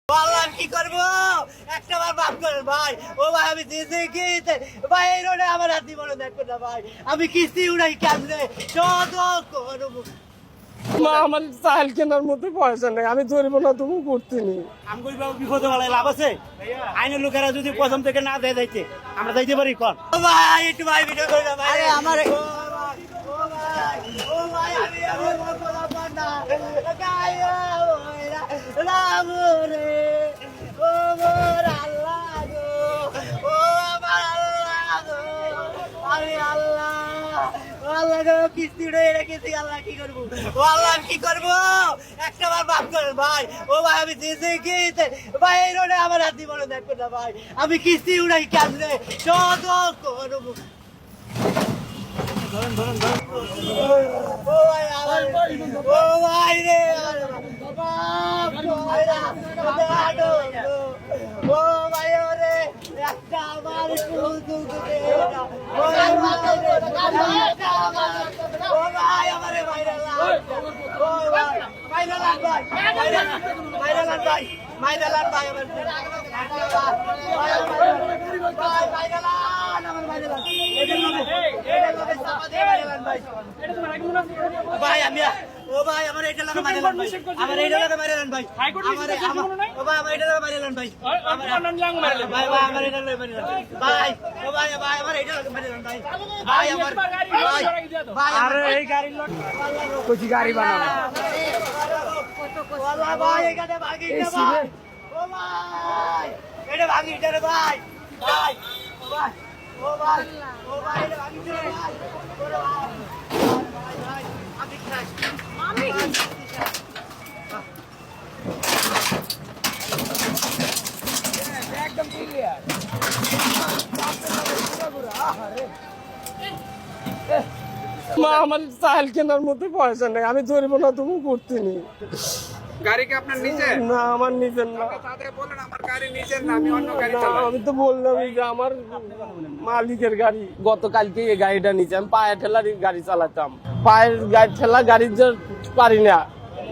বললাম কি করবো একটা বার বাপ করে ভাই ও ভাই আমি দিতে ভাই এই রোডে আমার হাত দিব না দেখো না ভাই আমি কিস্তি উড়াই কেমনে শত করবো মা আমার চাল কেনার মতো পয়সা নেই, আমি ধরবো না তুমি করতে নি। আমগুলি বাবু বিপদে বলে লাভ আছে? আইনের লোকেরা যদি প্রথম থেকে না দেয় যাইতে আমরা যাইতে পারি কোন ভাই একটু ভাই ভিডিও করে না ভাই আমার ও ভাই ও ভাই আমি বলবো না গায়া রাম রে ও মোর আল্লাহ গো ও আমার আল্লাহ গো আরে আল্লাহ আল্লাহ গো কিস্তি উড়ে রেখেছি আল্লাহ কি করবো ও আল্লাহ কি করবো একটা বার বাপ করে ভাই ও ভাই আমি দিতে ভাই এই রোডে আমার হাত দিব না দেখো না ভাই আমি কিস্তি উড়াই কেমনে শত করবো ও ভাই আমার ও ভাই রে ও ভাই রে একটা আমার শুধু ও ভাই আমারে ভাইরাল ও ভাই ভাইরাল ভাই ভাইরাল ভাই ভাইরাল ভাই আমার ভাই ভাইরাল আমার ভাইরাল ভাই আমি ও ভাই আমার এটা লাগা মাইরাল ভাই আমার এটা লাগা মাইরাল ভাই ও ভাই আমার এটা লাগা মাইরাল ভাই ভাই ভাই আমার এটা লাগা মাইরাল ভাই ও ভাই ভাই আমার এটা লাগা মাইরাল ভাই ভাই আমার ভাই আরে এই গাড়ি লোক কচি গাড়ি বানানো ওয়াল্লাহ ভাই এখানে ভাগি না ভাই ও ভাই এটা ভাগি রে ভাই ভাই ও ভাই ও ভাই ও ভাই এটা ভাগি রে ভাই ওরে ভাই ভাই আমি খাই আমি একদম ক্লিয়ার। মা আমার চাল কেনার মতো পয়সা নেই, আমি ধরবো না তুমি করতে নি। গাড়ি কি আপনার নিজের? না আমার নিজের না। তাদের বলেন আমার গাড়ি নিজের না, আমি অন্য গাড়ি না, চালাই। আমি তো বললামই যে আমার মালিকের গাড়ি। গতকালকে এই গাড়িটা নিয়েছি, আমি পায়ে ঠেলার গাড়ি চালাতাম, পায়ের গাড়ি ঠেলা গাড়ি যে পারি না,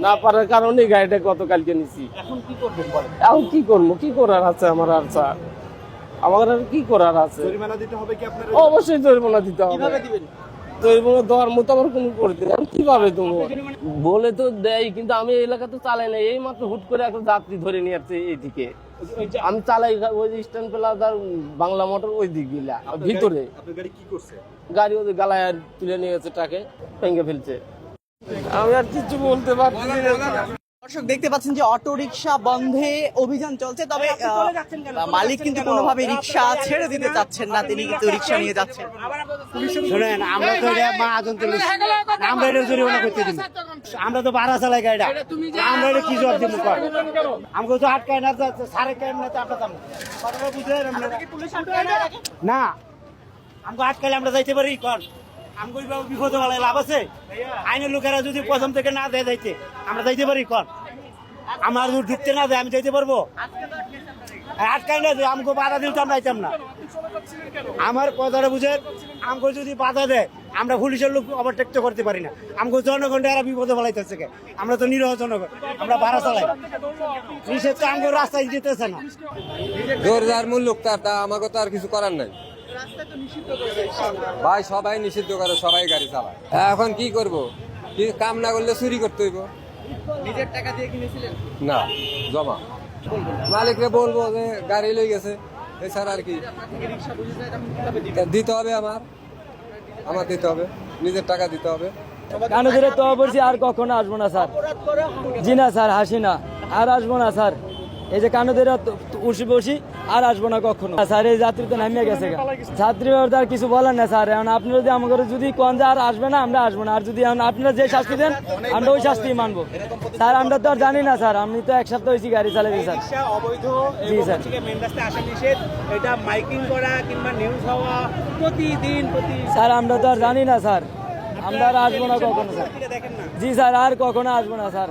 না পারার কারণে এই গাড়িটা গতকালকে নিয়েছি। এখন কি করবেন বলেন এখন কি করবো, কি করার আছে আমার আর স্যার, আমার আর কি করার আছে? জরিমানা দিতে হবে কি আপনার? অবশ্যই জরিমানা দিতে হবে। কিভাবে দিবেন জরিমানা দেওয়ার মতো আমার কোনো করতে নেই, কিভাবে তুমি বলে তো দেয়, কিন্তু আমি এলাকা তো চালাই না, এই মাত্র হুট করে একটা যাত্রী ধরে নিয়ে আসছে এইদিকে, আমি চালাই ওই স্ট্যান্ড প্লাজার বাংলা মোটর ওই দিক গিলা ভিতরে। আপনার গাড়ি কি করছে? গাড়ি ওদের গালায় তুলে নিয়ে গেছে, ট্রাকে ভেঙে ফেলছে। আমি আর কিছু বলতে পারছি না। দর্শক দেখতে পাচ্ছেন যে অটো রিকশা বন্ধে অভিযান চলছে, তবে মালিক কিন্তু কোনোভাবে রিকশা ছেড়ে দিতে চাচ্ছেন না, তিনি কিন্তু রিকশা নিয়ে যাচ্ছেন। শুনেন আমরা তো এটা মাহাজন তুলি আমরা এটা জরিমানা করতে দিন, আমরা তো ভাড়া চালাই গাড়িটা, আমরা এটা কি জবাব দিব আমাকে তো আটকায় না সাড়ে কায় না আপনার দাম না আমাকে আটকাইলে আমরা যাইতে পারি কন আমগুলি বাবু বিপদে বলে লাভ আছে? আইনের লোকেরা যদি প্রথম থেকে না দেয় যাইতে আমরা যাইতে পারি কন আমার যদি ঢুকতে না দেয় আমি যাইতে পারবো? আটকাই না যে আমাকে বাধা দিল তো আমরা যাইতাম না। আমার কথাটা বুঝেন, আমাকে যদি বাধা দেয় আমরা পুলিশের লোক ওভারটেক তো করতে পারি না, আমাকে জনগণটা এরা বিপদে ফেলাইতেছে, আমরা তো নিরহ জনগণ, আমরা ভাড়া চালাই, নিষেধ তো আমাকে রাস্তায় দিতেছে না। জোরদার মূল লোক তার, তা আমাকে তো আর কিছু করার নাই ভাই, সবাই নিষিদ্ধ করে, সবাই গাড়ি চালায়। এখন কি করব, কি কাম না করলে চুরি করতে হইব। নিজের টাকা দিয়ে কিনেছিলেন? না, জমা মালিকরে বলবো যে গাড়ি লই গেছে, এছাড়া আর কি দিতে হবে, আমার দিতে হবে, নিজের টাকা দিতে হবে। কানে ধরে তো বলছি আর কখনো আসবো না স্যার, জি না স্যার, হাসি না, আর আসবো না স্যার, এই যে কানে ধরে উঠি বসি আর আসবো না কখনো স্যার। এই যাত্রী তো নামিয়ে গেছে, ছাত্রী আর কিছু বলেন না স্যার। এখন আপনি যদি আমাকে যদি কোন যে আর আসবে না, আমরা আসবো না, আর যদি আপনারা যে শাস্তি দেন আমরা ওই শাস্তি মানবো স্যার। আমরা তো আর জানি না স্যার, আমি তো এক সপ্তাহ হয়েছি গাড়ি চালাইছি স্যার। অবৈধ জি স্যার, মেন রাস্তায় আসা নিষেধ, এটা মাইকিং করা কিংবা নিউজ হওয়া প্রতিদিন স্যার আমরা তো আর জানি না স্যার, আমরা আর আসবো না কখনো স্যার। জি স্যার, আর কখনো আসবো না স্যার।